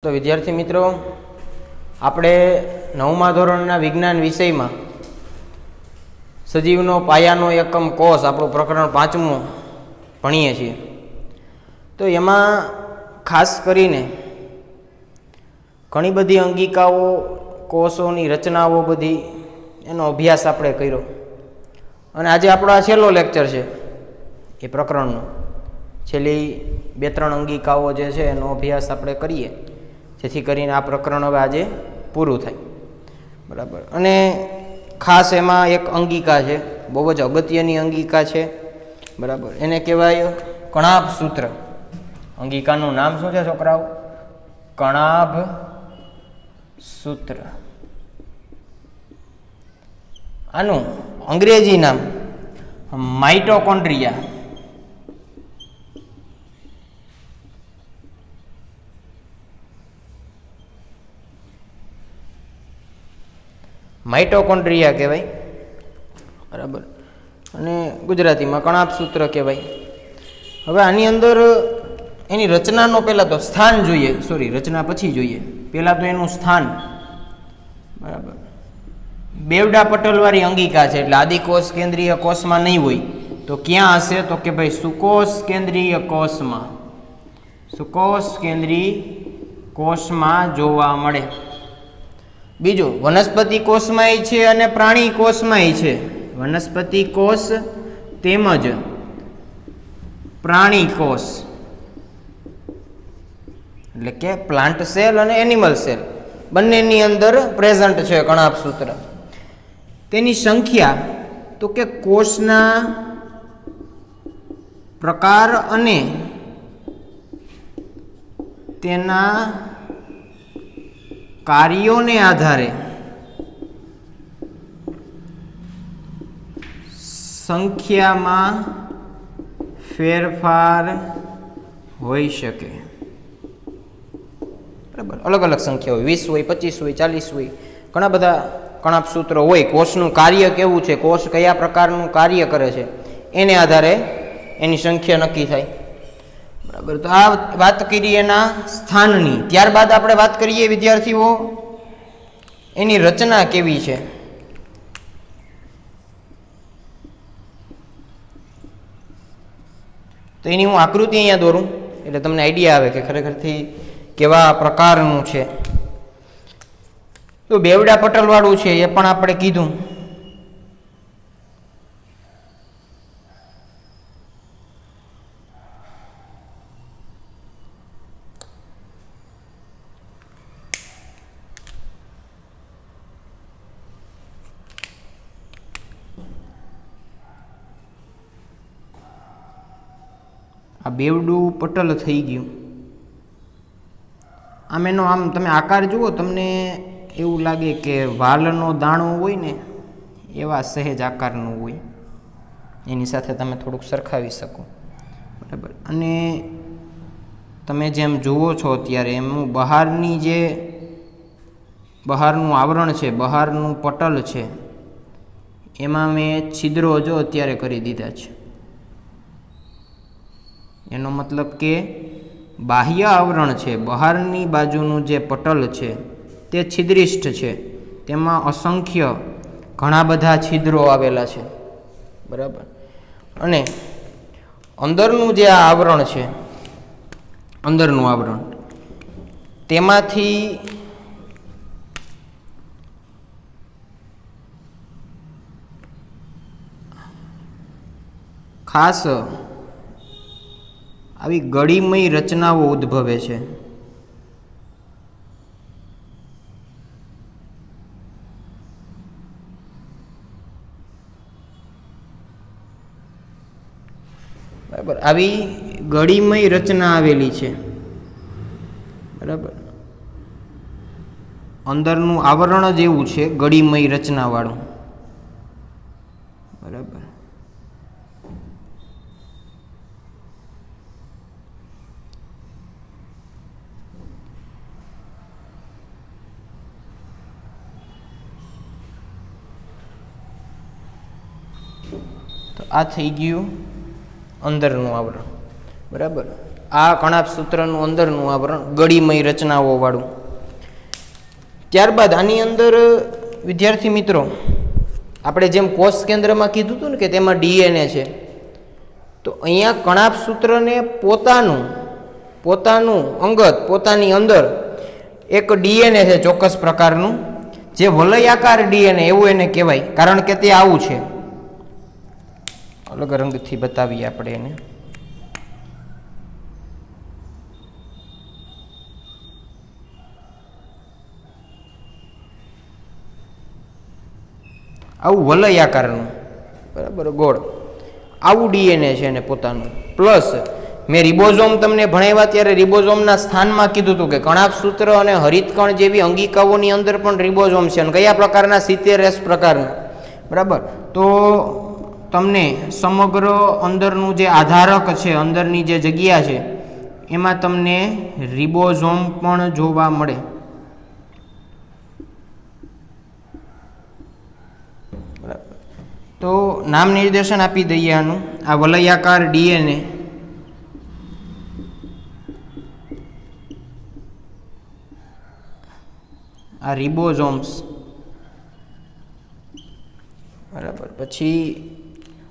તો વિદ્યાર્થી મિત્રો, આપણે 9મા ધોરણના વિજ્ઞાન વિષયમાં સજીવનો પાયાનો એકમ કોષ આપણું પ્રકરણ 5મું ભણીએ છીએ. તો એમાં ખાસ કરીને ઘણી બધી અંગિકાઓ, કોષોની રચનાઓ બધી એનો અભ્યાસ આપણે કર્યો અને આજે આપણો આ છેલ્લો લેક્ચર છે એ પ્રકરણનો. છેલ્લી 2-3 અંગિકાઓ જે છે એનો અભ્યાસ આપણે કરીએ જેથી કરીને આ પ્રકરણ હવે આજે પૂરું થાય. બરાબર. અને ખાસ એમાં એક અંગિકા છે, બહુ જ અગત્યની અંગિકા છે. બરાબર. એને કહેવાય કણાભ સૂત્ર. અંગિકાનું નામ શું છે છોકરાઓ? કણાભ સૂત્ર. આનું અંગ્રેજી નામ માઇટોકોન્ડ્રિયા. માઇટોકોન્ડ્રિયા કહેવાય. બરાબર. અને ગુજરાતીમાં કણાભ સૂત્ર કહેવાય. હવે આની અંદર એની રચનાનો પહેલાં તો સ્થાન જોઈએ. રચના પછી જોઈએ. પહેલાં તો એનું સ્થાન. બરાબર. બેવડા પટલવાળી અંગિકા છે એટલે આદિકોષ કેન્દ્રીય કોષમાં નહીં હોય તો ક્યાં હશે? તો કે ભાઈ સુકોષ કેન્દ્રીય કોષમાં. સુકોષ કેન્દ્રીય કોષમાં જોવા મળે. બીજું, વનસ્પતિ કોષમાંય છે અને પ્રાણી કોષમાંય છે. વનસ્પતિ કોષ તેમજ પ્રાણી કોષ એટલે કે પ્લાન્ટ સેલ અને એનિમલ સેલ બંનેની અંદર પ્રેઝન્ટ છે કણાભ સૂત્ર. તેની સંખ્યા તો કે કોષના પ્રકાર અને તેના કાર્યોને આધારે સંખ્યામાં ફેરફાર હોઈ શકે. બરાબર. અલગ અલગ સંખ્યા હોય, 20 હોય, 25 હોય, 40 હોય, ઘણા બધા કણાભ સૂત્રો હોય. કોષનું કાર્ય કેવું છે, કોષ કયા પ્રકારનું કાર્ય કરે છે એને આધારે એની સંખ્યા નક્કી થાય. બરાબર. તો આ વાત કરી એના સ્થાનની. ત્યારબાદ આપણે વાત કરીએ વિદ્યાર્થીઓ એની રચના કેવી છે. તો એની હું આકૃતિ અહીંયા દોરું એટલે તમને આઈડિયા આવે કે ખરેખરથી કેવા પ્રકારનું છે. તો બેવડા પટલવાળું છે એ પણ આપણે કીધું. આ બેવડું પટલ થઈ ગયું. આમ એનો આમ તમે આકાર જુઓ, તમને એવું લાગે કે વાલનો દાણો હોય ને એવા સહેજ આકારનું હોય. એની સાથે તમે થોડુંક સરખાવી શકો. બરાબર. અને તમે જેમ જુઓ છો અત્યારે એમનું બહારનું આવરણ છે, બહારનું પટલ છે, એમાં મેં છિદ્રો જો અત્યારે કરી દીધા છે. એનો મતલબ કે બાહ્ય આવરણ છે, બહારની બાજુનું જે પટલ છે તે છિદ્રિષ્ઠ છે. તેમાં અસંખ્ય ઘણા બધા છિદ્રો આવેલા છે. બરાબર. અને અંદરનું જે આ આવરણ છે, અંદરનું આવરણ, તેમાંથી ખાસ આવી ગળીમય રચનાઓ ઉદ્ભવે છે. બરાબર. આવી ગળીમય રચના આવેલી છે. બરાબર. અંદરનું આવરણ જ એવું છે ગળીમય રચનાવાળું. બરાબર. તો આ થઈ ગયું અંદરનું આવરણ. બરાબર. આ કણાપ સૂત્રનું અંદરનું આવરણ ગળીમય રચનાઓ વાળું. ત્યારબાદ આની અંદર વિદ્યાર્થી મિત્રો આપણે જેમ કોષ કેન્દ્રમાં કીધું હતું ને કે તેમાં ડીએનએ છે, તો અહીંયા કણાપ સૂત્રને પોતાનું અંગત પોતાની અંદર એક ડીએનએ છે ચોક્કસ પ્રકારનું, જે વલયાકાર ડીએનએ એવું એને કહેવાય, કારણ કે તે આવું છે. અલગ રંગથી બતાવીએ આપણે એને. આવું વલયાકારનું, બરાબર, ગોળ આવું ડીએનએ છે એને પોતાનું. પ્લસ મેં રિબોઝોમ તમને ભણાવ્યા ત્યારે રિબોઝોમના સ્થાનમાં કીધું હતું કે કણાપ સૂત્ર અને હરિતકણ જેવી અંગિકાઓની અંદર પણ રિબોઝોમ છે, અને કયા પ્રકારના 70S પ્રકારના, બરાબર. તો તમને સમગ્ર અંદરનું જે આધારક છે, અંદરની જે જગ્યા છે, એમાં તમને રિબોઝોમ પણ જોવા મળે. તો નામ નિર્દેશન આપી દઈએ આનું. આ વલયાકાર ડીએનએ આ રિબોઝોમ્સ, બરાબર. પછી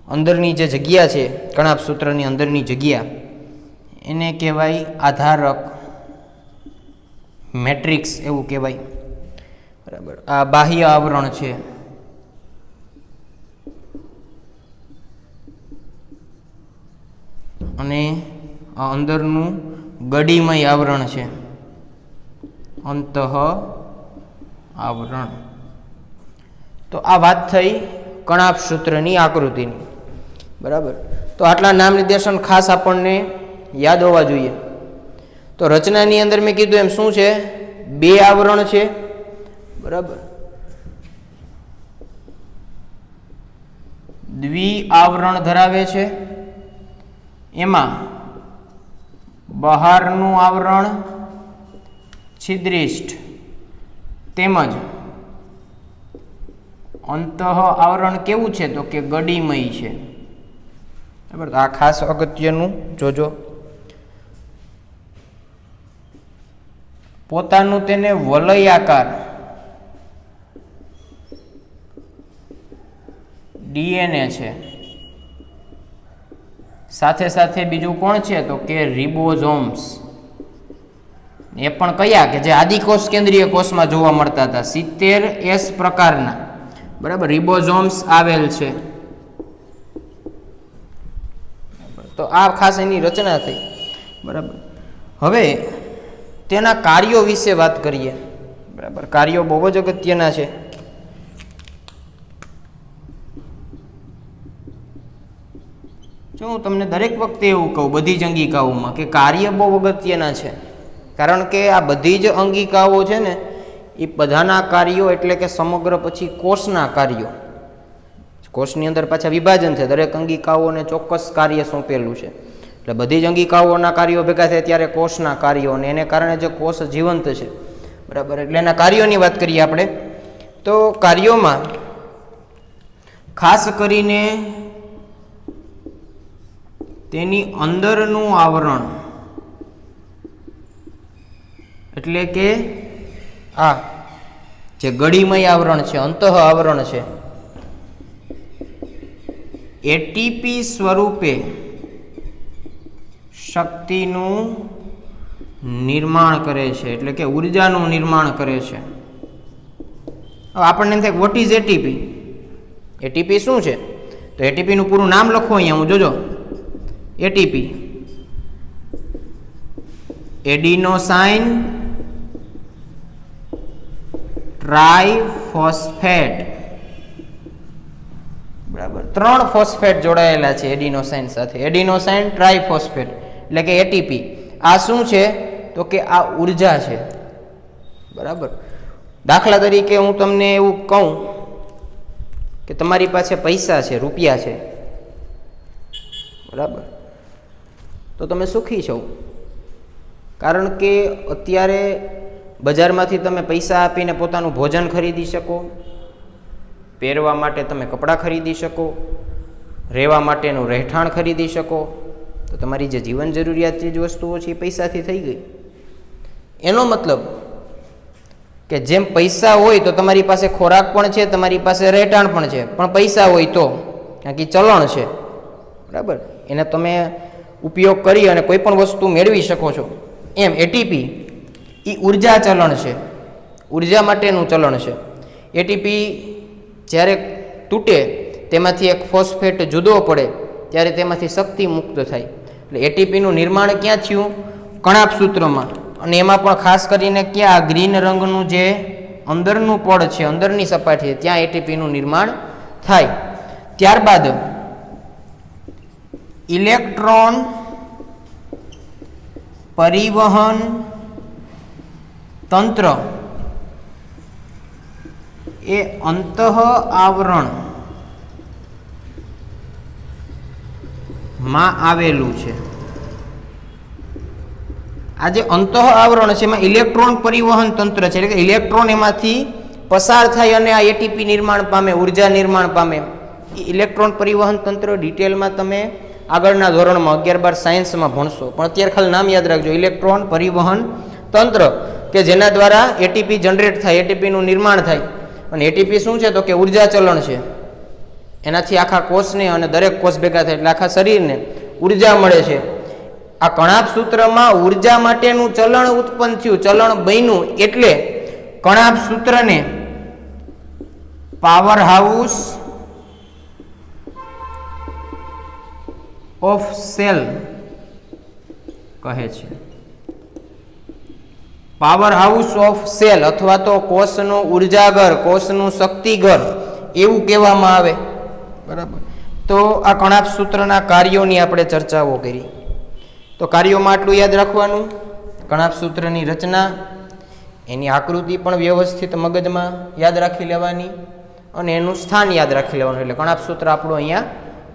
અંદરની જે જગ્યા છે કણાપ સૂત્રની અંદરની જગ્યા, એને કહેવાય આધારક, મેટ્રિક્સ એવું કહેવાય, બરાબર. આ બાહ્ય આવરણ છે, અને આ અંદરનું ગડીમય આવરણ છે, અંતઃ આવરણ. તો આ વાત થઈ કણાપ સૂત્રની આકૃતિની, બરાબર. તો આટલા નામ નિર્દેશન ખાસ આપણને યાદ હોવા જોઈએ. તો રચનાની અંદર મેં કીધું એમ શું છે, 2 આવરણ છે, બરાબર. દ્વિ આવરણ ધરાવે છે. એમાં બહારનું આવરણ છિદ્રિષ્ઠ તેમજ અંતઃ આવરણ કેવું છે, તો કે ગડીમય છે, બરાબર. આ ખાસ અગત્યનું જોજો. પોતાનું તેને વલયાકાર ડીએનએ છે, સાથે સાથે બીજું કોણ છે, તો કે રિબોઝોમ્સ. એ પણ કયા, કે જે આદિકોષ કેન્દ્રીય કોષમાં જોવા મળતા હતા, 70S પ્રકારના, બરાબર, રિબોઝોમ્સ આવેલ છે. તો આ ખાસ એની રચના થઈ, બરાબર. હવે તેના કાર્યો વિશે વાત કરીએ, બરાબર. કાર્યો બહુ જ અગત્યના છે. જો હું તમને દરેક વખતે એવું કહું બધી જ અંગિકાઓમાં કે કાર્ય બહુ અગત્યના છે, કારણ કે આ બધી જ અંગિકાઓ છે ને એ બધાના કાર્યો એટલે કે સમગ્ર પછી કોષના કાર્યો, કોષની અંદર પાછા વિભાજન છે, દરેક અંગિકાઓને ચોક્કસ કાર્ય સોંપેલું છે, એટલે બધી જ અંગિકાઓના કાર્યો ભેગા થાય ત્યારે કોષના કાર્યો, અને એને કારણે જે કોષ જીવંત છે, બરાબર. એટલે એના કાર્યોની વાત કરીએ આપણે. તો કાર્યોમાં ખાસ કરીને તેની અંદરનું આવરણ, એટલે કે આ જે ગડીમય આવરણ છે, અંતઃ આવરણ છે, એટીપી સ્વરૂપે શક્તિનું નિર્માણ કરે છે, એટલે કે ઉર્જાનું નિર્માણ કરે છે. હવે આપણને એમ થાય વોટ ઇઝ એટીપી? એટીપી શું છે? તો એટીપીનું પૂરું નામ લખો અહીંયા, હું જોજો. એટીપી એડિનોસાઇન ટ્રાઇફોસ્ફેટ, બરાબર. 3 ફોસ્ફેટ જોડાયેલા છે એડિનોસાઇન સાથે, એડિનોસાઇન ટ્રાઇફોસ્ફેટ એટલે કે એટીપી. આ શું છે? તો કે આ ઉર્જા છે, બરાબર. દાખલા તરીકે હું તમને એવું કહું કે તમારી પાસે પૈસા છે, રૂપિયા છે, બરાબર, તો તમે સુખી છો, કારણ કે અત્યારે બજારમાંથી તમે પૈસા આપીને પોતાનું ભોજન ખરીદી શકો, પહેરવા માટે તમે કપડાં ખરીદી શકો, રહેવા માટેનું રહેઠાણ ખરીદી શકો, તો તમારી જે જીવન જરૂરિયાત ચીજ વસ્તુઓ છે એ પૈસાથી થઈ ગઈ. એનો મતલબ કે જેમ પૈસા હોય તો તમારી પાસે ખોરાક પણ છે, તમારી પાસે રહેઠાણ પણ છે, પણ પૈસા હોય તો કારણ કે ચલણ છે, બરાબર, એને તમે ઉપયોગ કરી અને કોઈ પણ વસ્તુ મેળવી શકો છો. એમ એટીપી એ ઉર્જા ચલણ છે, ઉર્જા માટેનું ચલણ છે. એટીપી જ્યારે તૂટે તેમાંથી એક ફોસ્ફેટ જુદો પડે ત્યારે તેમાંથી શક્તિ મુક્ત થાય. એટલે એટીપીનું નિર્માણ ક્યાં થયું? કણાભસૂત્રમાં. અને એમાં પણ ખાસ કરીને ક્યાં ગ્રીન રંગનું જે અંદરનું પડ છે, અંદરની સપાટી, ત્યાં એટીપીનું નિર્માણ થાય. ત્યારબાદ ઇલેક્ટ્રોન પરિવહન તંત્ર એ અંતઃ આવરણ માં આવેલું છે. આ જે અંતઃ આવરણ છે એમાં ઇલેક્ટ્રોન પરિવહન તંત્ર છે, એટલે કે ઇલેક્ટ્રોન એમાંથી પસાર થાય અને આ એટીપી નિર્માણ પામે, ઉર્જા નિર્માણ પામે. ઇલેક્ટ્રોન પરિવહન તંત્ર ડિટેલમાં તમે આગળના ધોરણમાં 11-12 સાયન્સમાં ભણશો, પણ અત્યારે ખાલી નામ યાદ રાખજો, ઇલેક્ટ્રોન પરિવહન તંત્ર, કે જેના દ્વારા એટીપી જનરેટ થાય, એટીપીનું નિર્માણ થાય. અને એટીપી શું છે? તો કે ઉર્જા ચલણ છે. એનાથી આખા કોષને અને દરેક કોષ ભેગા થાય એટલે આખા શરીરને ઉર્જા મળે છે. આ કણાભસૂત્રમાં ઉર્જા માટેનું ચલણ ઉત્પન્ન થયું, ચલણ બન્યું, એટલે કણાભસૂત્રને પાવર હાઉસ ઓફ સેલ કહે છે. પાવર હાઉસ ઓફ સેલ અથવા તો કોષનું ઉર્જાઘર, કોષનું શક્તિઘર એવું કહેવામાં આવે, બરાબર. તો આ કણાભસૂત્રના કાર્યોની આપણે ચર્ચાઓ કરી. તો કાર્યોમાં આટલું યાદ રાખવાનું, કણાભસૂત્રની રચના, એની આકૃતિ પણ વ્યવસ્થિત મગજમાં યાદ રાખી લેવાની અને એનું સ્થાન યાદ રાખી લેવાનું. એટલે કણાભસૂત્ર આપણું અહીંયા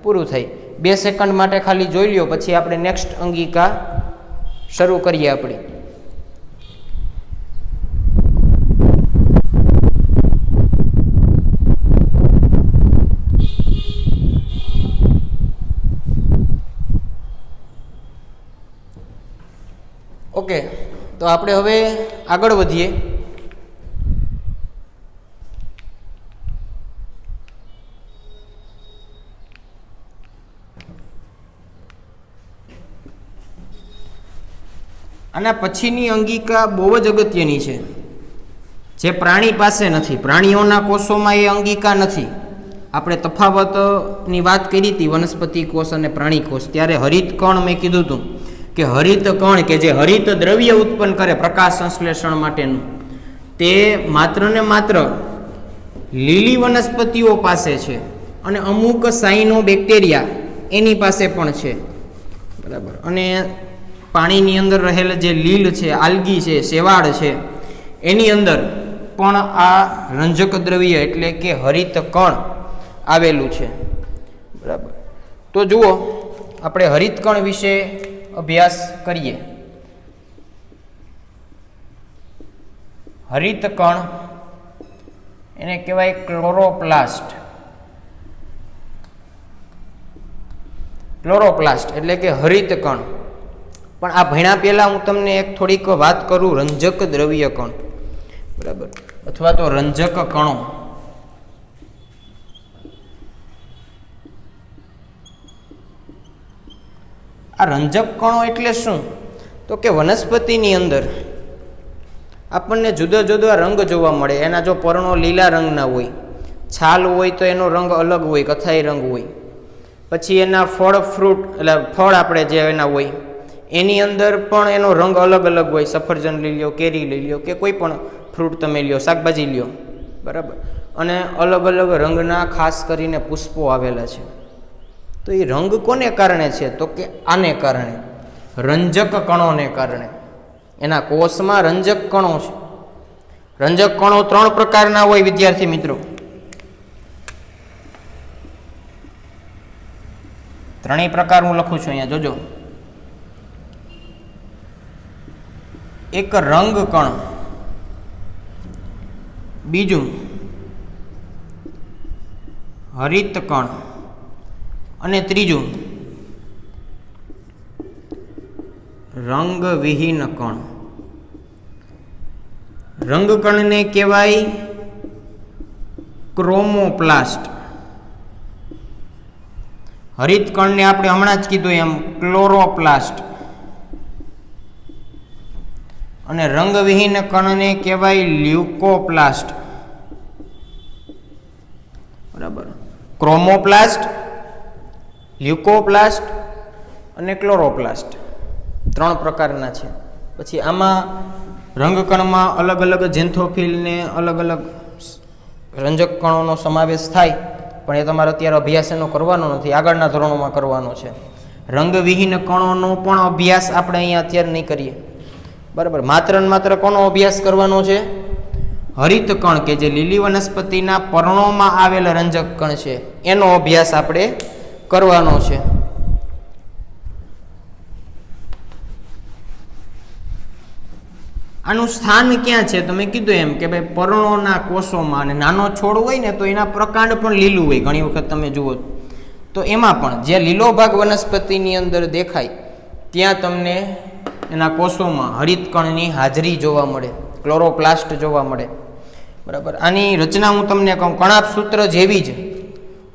પૂરું થાય. 2 સેકન્ડ માટે ખાલી જોઈ લ્યો, પછી આપણે નેક્સ્ટ અંગિકા શરૂ કરીએ. આપણે ઓકે, તો આપણે હવે આગળ વધીએ. આના પછીની અંગિકા બહુ જ અગત્યની છે, જે પ્રાણી પાસે નથી. પ્રાણીઓના કોષોમાં એ અંગિકા નથી. આપણે તફાવતની વાત કરી હતી વનસ્પતિ કોષ અને પ્રાણી કોષ, ત્યારે હરિતકણ મેં કીધું હતું કે હરિતકણ કે જે હરિત દ્રવ્ય ઉત્પન્ન કરે પ્રકાશ સંશ્લેષણ માટેનું, તે માત્ર ને માત્ર લીલી વનસ્પતિઓ પાસે છે અને અમુક સાઇનો બેક્ટેરિયા એની પાસે પણ છે, બરાબર. અને પાણીની અંદર રહેલ જે લીલ છે, આલ્ગી છે, શેવાળ છે, એની અંદર પણ આ રંજક દ્રવ્ય એટલે કે હરિતકણ આવેલું છે, બરાબર. તો જુઓ, આપણે હરિતકણ વિશે અભ્યાસ કરીએ. હરિતકણ એને કહેવાય ક્લોરોપ્લાસ્ટ. ક્લોરોપ્લાસ્ટ એટલે કે હરિતકણ. પણ આ ભણ્યા પહેલા હું તમને એક થોડીક વાત કરું રંજક દ્રવ્ય કણ, બરાબર, અથવા તો રંજક કણો. આ રંજક કણો એટલે શું? તો કે વનસ્પતિની અંદર આપણને જુદા જુદા રંગ જોવા મળે. એના જો પર્ણો લીલા રંગના હોય, છાલ હોય તો એનો રંગ અલગ હોય, કથ્થાઈ રંગ હોય. પછી એના ફળ, ફ્રૂટ એટલે ફળ આપણે જે એના હોય એની અંદર પણ એનો રંગ અલગ અલગ હોય. સફરજન લઈ લ્યો, કેરી લઈ લ્યો, કે કોઈ પણ ફ્રૂટ તમે લ્યો, શાકભાજી લ્યો, બરાબર. અને અલગ અલગ રંગના ખાસ કરીને પુષ્પો આવેલા છે. તો એ રંગ કોને કારણે છે? તો કે આને કારણે, રંજક કણોને કારણે. એના કોષમાં રંજક કણો છે. રંજક કણો 3 પ્રકારના હોય વિદ્યાર્થી મિત્રો. 3 પ્રકાર હું લખું છું અહીંયા, જોજો. એક રંગ કણ, બીજું હરિત કણ, અને ત્રીજું રંગવિહીન કણ. રંગકણને કહેવાય ક્રોમોપ્લાસ્ટ. હરિતકણને આપણે હમણાં જ કીધું એમ ક્લોરોપ્લાસ્ટ. અને રંગવિહીન કણને કહેવાય લ્યુકોપ્લાસ્ટ. બરાબર. ક્રોમોપ્લાસ્ટ, લ્યુકોપ્લાસ્ટ અને ક્લોરોપ્લાસ્ટ 3 પ્રકારના છે. પછી આમાં રંગકણમાં અલગ અલગ ઝેન્થોફિલ ને અલગ અલગ રંજક કણોનો સમાવેશ થાય, પણ એ તમારે અત્યારે અભ્યાસ એનો કરવાનો નથી, આગળના ધોરણોમાં કરવાનો છે. રંગવિહીન કણોનો પણ અભ્યાસ આપણે અહીંયા અત્યારે નહીં કરીએ. બરાબર. માત્ર ને માત્ર કોનો અભ્યાસ કરવાનો છે? હરિતકણ, કે જે લીલી વનસ્પતિના પર્ણોમાં આવેલ રંજક કણ છે, એનો અભ્યાસ આપણે કરવાનો છે. આનું સ્થાન ક્યાં છે? તમે કીધું એમ કે ભાઈ પર્ણોના કોષોમાં, અને નાનો છોડ હોય ને તો એના પ્રકાંડ પણ લીલું હોય. ઘણી વખત તમે જુઓ તો એમાં પણ જે લીલો ભાગ વનસ્પતિની અંદર દેખાય ત્યાં તમને એના કોષોમાં હરિતકણની હાજરી જોવા મળે, ક્લોરોપ્લાસ્ટ જોવા મળે. બરાબર. આની રચના હું તમને કહું, કણાપ સૂત્ર જેવી જ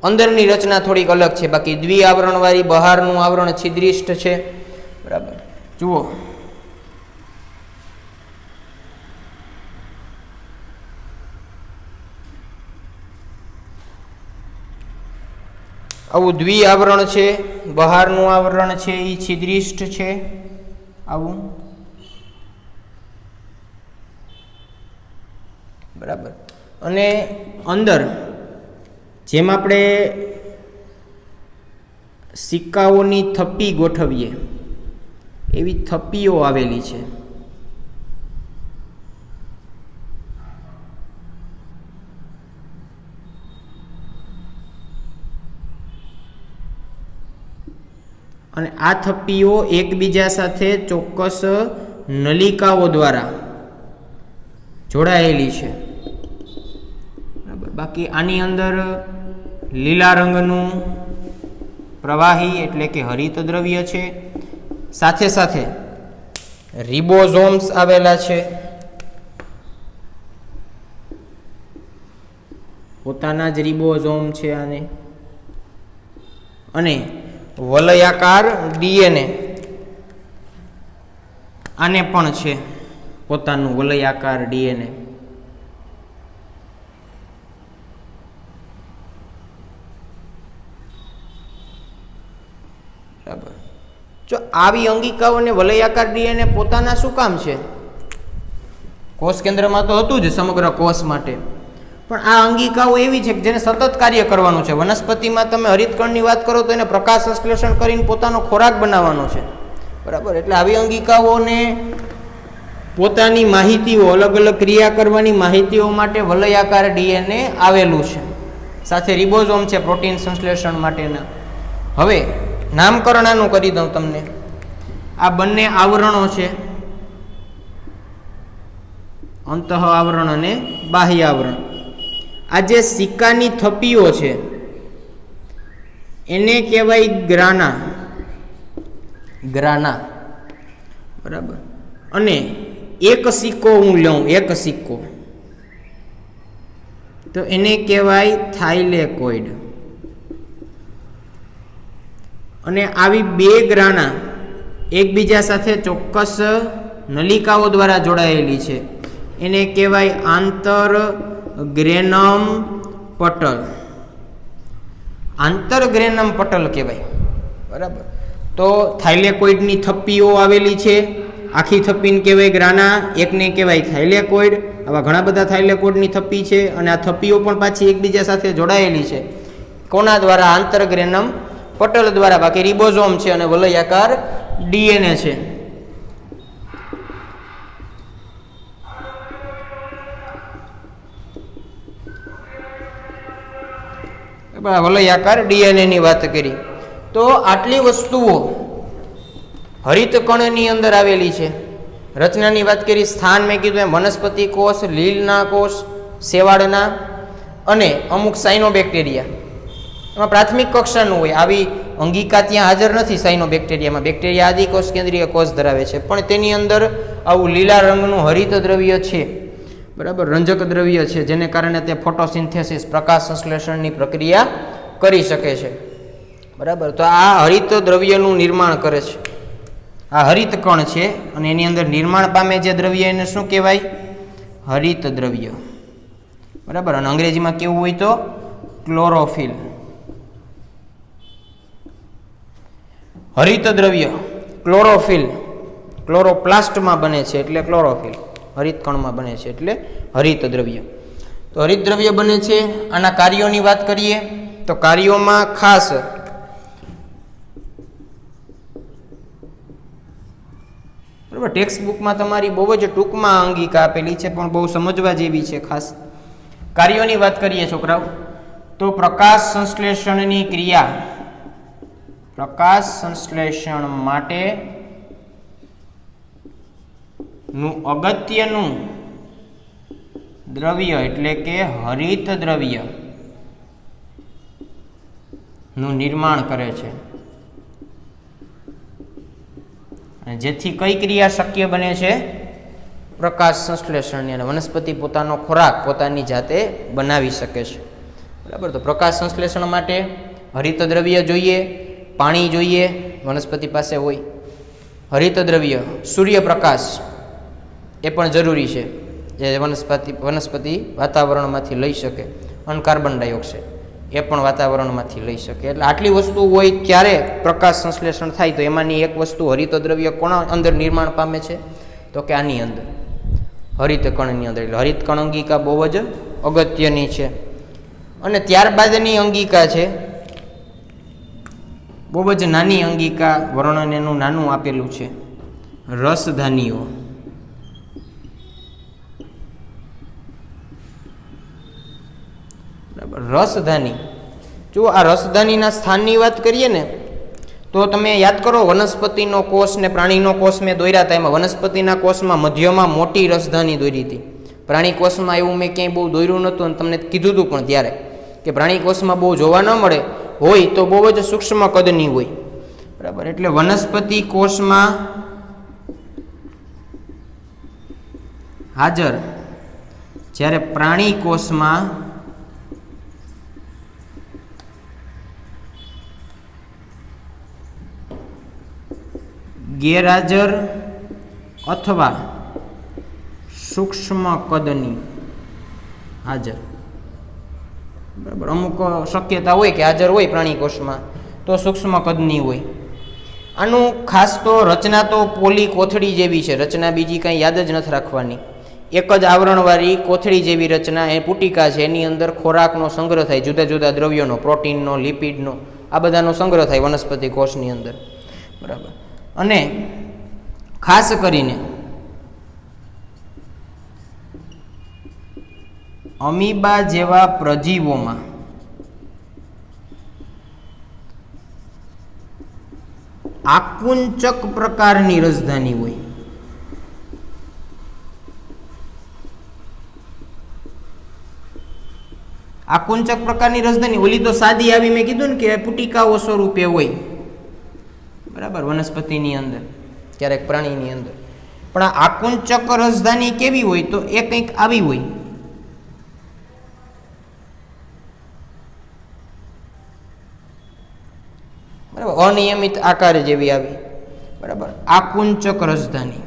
અંદરની રચના થોડીક અલગ છે. બાકી દ્વિઆવરણવાળી, બહારનું આવરણ છિદ્રિષ્ઠ છે. બરાબર. જુઓ, આવું દ્વિઆવરણ છે, બહારનું આવરણ છે એ છિદ્રિષ્ઠ છે. આવું. બરાબર. અને અંદર જેમ આપણે સિક્કાઓની થપ્પી ગોઠવીએ એવી થપ્પીઓ આવેલી છે. અને આ થપ્પીઓ એકબીજા સાથે ચોક્કસ નલિકાઓ દ્વારા જોડાયેલી છે. બરાબર. બાકી આની અંદર લીલા રંગનું પ્રવાહી એટલે કે હરિત દ્રવ્ય છે. સાથે સાથે રિબોઝોમ્સ આવેલા છે. પોતાના જ રિબોઝોમ છે આને. અને વલયાકાર ડીએનએ આને પણ છે, પોતાનું વલયાકાર ડીએનએ. બરાબર. જો આવી અંગિકાઓ અને વલયાકાર ડીએનએ પોતાના શું કામ છે? કોષ કેન્દ્રમાં તો હતું જ સમગ્ર કોષ માટે, પણ આ અંગિકાઓ એવી છે કે જેને સતત કાર્ય કરવાનું છે. વનસ્પતિમાં તમે હરિતકણની વાત કરો તો એને પ્રકાશ સંશ્લેષણ કરીને પોતાનો ખોરાક બનાવવાનો છે. બરાબર. એટલે આવી અંગિકાઓને પોતાની માહિતીઓ, અલગ અલગ ક્રિયા કરવાની માહિતીઓ માટે વલયાકાર ડીએનએ આવેલું છે. સાથે રિબોઝોમ છે પ્રોટીન સંશ્લેષણ માટેના. હવે નામકરણ આનું કરી દઉં તમને. આ બંને આવરણો છે, અંતઃ આવરણ અને બાહ્ય આવરણ. આ જે સિક્કાની થપ્પીઓ છે એને કહેવાય ગ્રાના. ગ્રાના. બરાબર. અને એક સિક્કો હું લઉં, એક સિક્કો, તો એને કહેવાય થાઇલેકોઇડ. અને આવી બે ગ્રાના એકબીજા સાથે ચોક્કસ નલિકાઓ દ્વારા જોડાયેલી છે, એને કહેવાય આંતરગ્રેનમ પટલ. આંતરગ્રેનમ પટલ કહેવાય. બરાબર. તો થાઇલેકોઇડની થપ્પીઓ આવેલી છે, આખી થપ્પીને કહેવાય ગ્રાના, એકને કહેવાય થાઇલેકોઇડ. આવા ઘણા બધા થાઇલેકોઇડની થપ્પી છે, અને આ થપ્પીઓ પણ પાછી એકબીજા સાથે જોડાયેલી છે. કોના દ્વારા? આંતરગ્રેનમ પટલ દ્વારા. બાકી રિબોઝોમ છે અને વલયાકાર ડીએનએ છે. વલયાકાર ડીએનએ ની વાત કરી. તો આટલી વસ્તુઓ હરિતકણની અંદર આવેલી છે. રચનાની વાત કરી, સ્થાન મેં કીધું એમ વનસ્પતિ કોષ, લીલના કોષ, શેવાળના અને અમુક સાયનોબેક્ટેરિયા. એમાં પ્રાથમિક કક્ષાનું હોય. આવી અંગિકા ત્યાં હાજર નથી સાયનોબેક્ટેરિયામાં. બેક્ટેરિયા આદિકોષ કેન્દ્રીય કોષ ધરાવે છે, પણ તેની અંદર આવું લીલા રંગનું હરિત દ્રવ્ય છે, બરાબર, રંજક દ્રવ્ય છે, જેને કારણે તે ફોટોસિન્થેસિસ પ્રકાશ સંશ્લેષણની પ્રક્રિયા કરી શકે છે, બરાબર. તો આ હરિત દ્રવ્યનું નિર્માણ કરે છે. આ હરિત કણ છે અને એની અંદર નિર્માણ પામે જે દ્રવ્ય એને શું કહેવાય? હરિત દ્રવ્ય, બરાબર. અને અંગ્રેજીમાં કેવું હોય તો ક્લોરોફિલ. હરિત દ્રવ્ય ક્લોરોફિલ ક્લોરોપ્લાસ્ટમાં બને છે એટલે ક્લોરોફિલ, હરિત કણમાં બને છે એટલે હરિત દ્રવ્ય. તો હરિત દ્રવ્ય બને છે. આના કાર્યોની વાત કરીએ તો કાર્યોમાં ખાસ બરાબર ટેક્સ્ટ બુકમાં તમારી બહુ જ ટૂંકમાં અંગિકા આપેલી છે, પણ બહુ સમજવા જેવી છે. ખાસ કાર્યોની વાત કરીએ છોકરાઓ તો પ્રકાશ સંશ્લેષણની ક્રિયા, પ્રકાશ સંશ્લેષણ માટે નું અગત્યનું દ્રવ્ય એટલે કે હરિત દ્રવ્ય નું નિર્માણ કરે છે, જેથી કઈ ક્રિયા શક્ય બને છે? પ્રકાશ સંશ્લેષણની. અને વનસ્પતિ પોતાનો ખોરાક પોતાની જાતે બનાવી શકે છે, બરાબર. તો પ્રકાશ સંશ્લેષણ માટે હરિત દ્રવ્ય જોઈએ, પાણી જોઈએ, વનસ્પતિ પાસે હોય. હરિત દ્રવ્ય સૂર્યપ્રકાશ એ પણ જરૂરી છે, જે વનસ્પતિ વાતાવરણમાંથી લઈ શકે. અને કાર્બન ડાયોક્સાઇડ એ પણ વાતાવરણમાંથી લઈ શકે. એટલે આટલી વસ્તુ હોય ત્યારે પ્રકાશ સંશ્લેષણ થાય. તો એમાંની એક વસ્તુ હરિત દ્રવ્ય કોના અંદર નિર્માણ પામે છે? તો કે આની અંદર, હરિત કણની અંદર. એટલે હરિત કણ અંગિકા બહુ જ અગત્યની છે. અને ત્યારબાદની અંગિકા છે બહુ જ નાની અંગિકા, વર્ણન એનું નાનું આપેલું છે, રસધાનીઓ. બરાબર, રસધાની. જો આ રસધાનીના સ્થાનની વાત કરીએ ને તો તમે યાદ કરો વનસ્પતિનો કોષ ને પ્રાણીનો કોષ મેં દોર્યા હતા. એમાં વનસ્પતિના કોષમાં મધ્યમાં મોટી રસધાની દોરી હતી. પ્રાણી કોષમાં એવું મેં ક્યાંય બહુ દોર્યું નહોતું અને તમને કીધું હતું પણ ત્યારે કે પ્રાણી કોષમાં બહુ જોવા ન મળે, હોય તો બહુ જ સૂક્ષ્મ કદની હોય, બરાબર. એટલે વનસ્પતિ કોષમાં હાજર જ્યારે પ્રાણી કોષમાં ગેરહાજર અથવા સૂક્ષ્મ કદની હાજર, બરાબર. અમુક શક્યતા હોય કે હાજર હોય પ્રાણી કોષમાં તો સૂક્ષ્મ કદની હોય. આનું ખાસ તો રચના તો પોલી કોથળી જેવી છે. રચના બીજી કાંઈ યાદ જ નથી રાખવાની. એક જ આવરણવાળી કોથળી જેવી રચના, એ પુટિકા છે. એની અંદર ખોરાકનો સંગ્રહ થાય, જુદા જુદા દ્રવ્યોનો, પ્રોટીનનો, લિપિડનો, આ બધાનો સંગ્રહ થાય વનસ્પતિ કોષની અંદર, બરાબર. અને ખાસ કરીને અમીબા જેવા પ્રજીવોમાં આકુંચક પ્રકારની રસધાની હોય. આકુંચક પ્રકારની રસધાની, ઓલી તો સાદી આવી મેં કીધું ને કે પુટિકાઓ સ્વરૂપે હોય, બરાબર, વનસ્પતિની અંદર, ક્યારેક પ્રાણીની અંદર. પણ આ આકુંચક રસધાની કેવી હોય? તો એ કંઈક આવી હોય, બરાબર, અનિયમિત આકાર જેવી આવી, બરાબર. આકુંચક રસધાની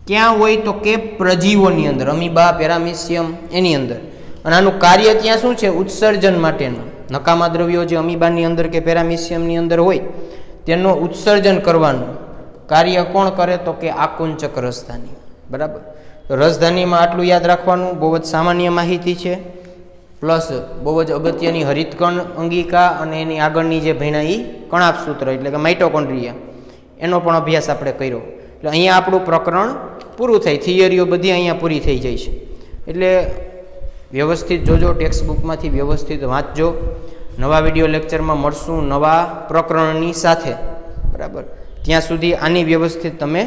ક્યાં હોય? તો કે પ્રજીવોની અંદર, અમીબા, પેરામિશિયમ, એની અંદર. અને આનું કાર્ય ત્યાં શું છે? ઉત્સર્જન માટેનું. નકામા દ્રવ્યો જે અમીબાની અંદર કે પેરામિશિયમની અંદર હોય તેનો ઉત્સર્જન કરવાનું કાર્ય કોણ કરે? તો કે આકુંચક રસધાની, બરાબર. તો રસધાનીમાં આટલું યાદ રાખવાનું, બહુ જ સામાન્ય માહિતી છે. પ્લસ બહુ જ અગત્યની હરિતકણ અંગિકા અને એની આગળની જે ભણ્યા એ કણાપ સૂત્ર એટલે કે માઇટોકોન્ડ્રિયા, એનો પણ અભ્યાસ આપણે કર્યો. એટલે અહીંયા આપણું પ્રકરણ પૂરું થાય. થિયરીઓ બધી અહીંયા પૂરી થઈ જાય છે. એટલે વ્યવસ્થિત જોજો, ટેક્સ્ટ બુકમાંથી વ્યવસ્થિત વાંચજો. નવા વિડીયો લેક્ચરમાં મળશું નવા પ્રકરણની સાથે, બરાબર. ત્યાં સુધી આની વ્યવસ્થિત તમે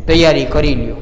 તૈયારી કરી લ્યો.